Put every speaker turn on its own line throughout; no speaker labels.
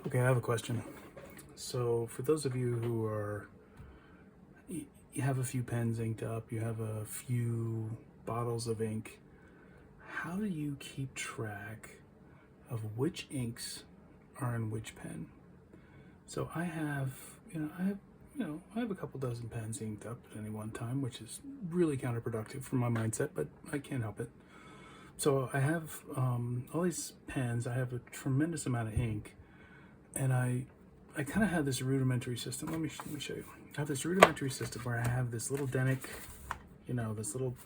Okay, I have a question. So, for those of you who are, you have a few pens inked up, you have a few bottles of ink, how do you keep track of which inks are in which pen? So, I have a couple dozen pens inked up at any one time, which is really counterproductive for my mindset, but I can't help it. So, I have all these pens, I have a tremendous amount of ink, and I kind of have this rudimentary system. Let me show you. I have this rudimentary system where I have this little Denic, this little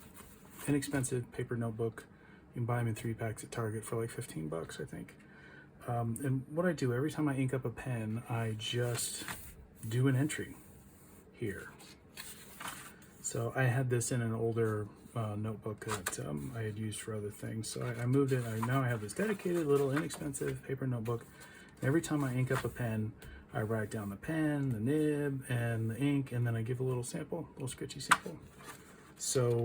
inexpensive paper notebook. You can buy them in 3 packs at Target for like 15 bucks, I think. And what I do every time I ink up a pen, I just do an entry here. So I had this in an older notebook that I had used for other things. So I moved it. Now I have this dedicated little inexpensive paper notebook. Every time I ink up a pen, I write down the pen, the nib, and the ink, and then I give a little sample, a little sketchy sample. So,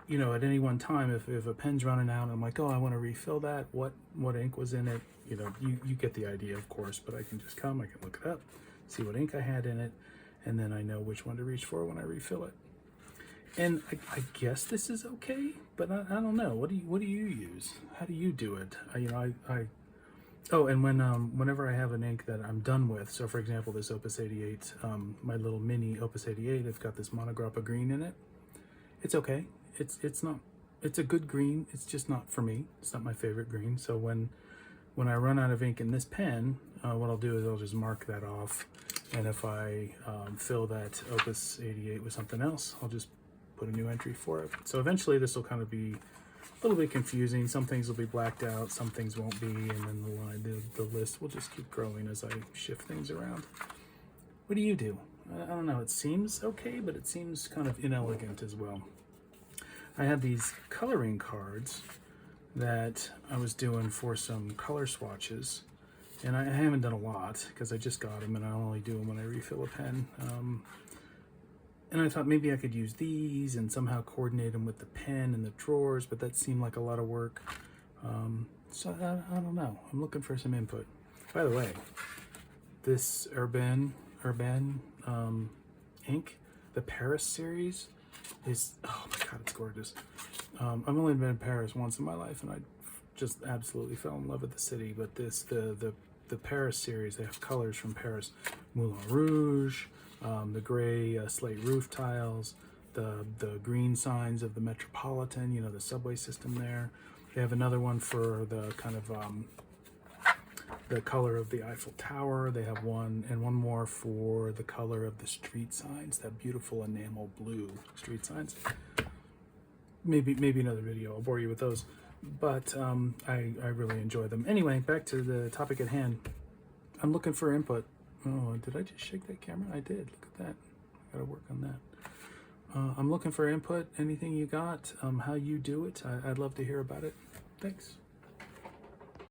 at any one time, if a pen's running out, I'm like, oh, I want to refill that. What ink was in it? You get the idea, of course, but I can just I can look it up, see what ink I had in it, and then I know which one to reach for when I refill it. And I guess this is okay, but I don't know. What do you use? How do you do it? Oh, and whenever I have an ink that I'm done with, so for example, this Opus 88, my little mini Opus 88, it's got this Monograppa green in it. It's okay. It's a good green. It's just not for me. It's not my favorite green. So when I run out of ink in this pen, what I'll do is I'll just mark that off. And if I fill that Opus 88 with something else, I'll just put a new entry for it. So eventually this will kind of be a little bit confusing. Some things will be blacked out, some things won't be, and then the list will just keep growing as I shift things around. What do you do? I don't know. It seems okay, but it seems kind of inelegant as well. I have these coloring cards that I was doing for some color swatches, and I haven't done a lot because I just got them, and I only do them when I refill a pen. And I thought maybe I could use these and somehow coordinate them with the pen and the drawers, but that seemed like a lot of work. So I don't know. I'm looking for some input. By the way, this Urban ink, the Paris series, is, oh my God, it's gorgeous. I've only been in Paris once in my life, and I just absolutely fell in love with the city. But the Paris series, they have colors from Paris, Moulin Rouge, the gray slate roof tiles, the green signs of the Metropolitan, the subway system there. They have another one for the kind of the color of the Eiffel Tower. They have one more for the color of the street signs, that beautiful enamel blue street signs. Maybe another video. I'll bore you with those, but I really enjoy them. Anyway, back to the topic at hand. I'm looking for input. Oh, did I just shake that camera? I did. Look at that. I gotta work on that. I'm looking for input. Anything you got? How you do it? I'd love to hear about it. Thanks.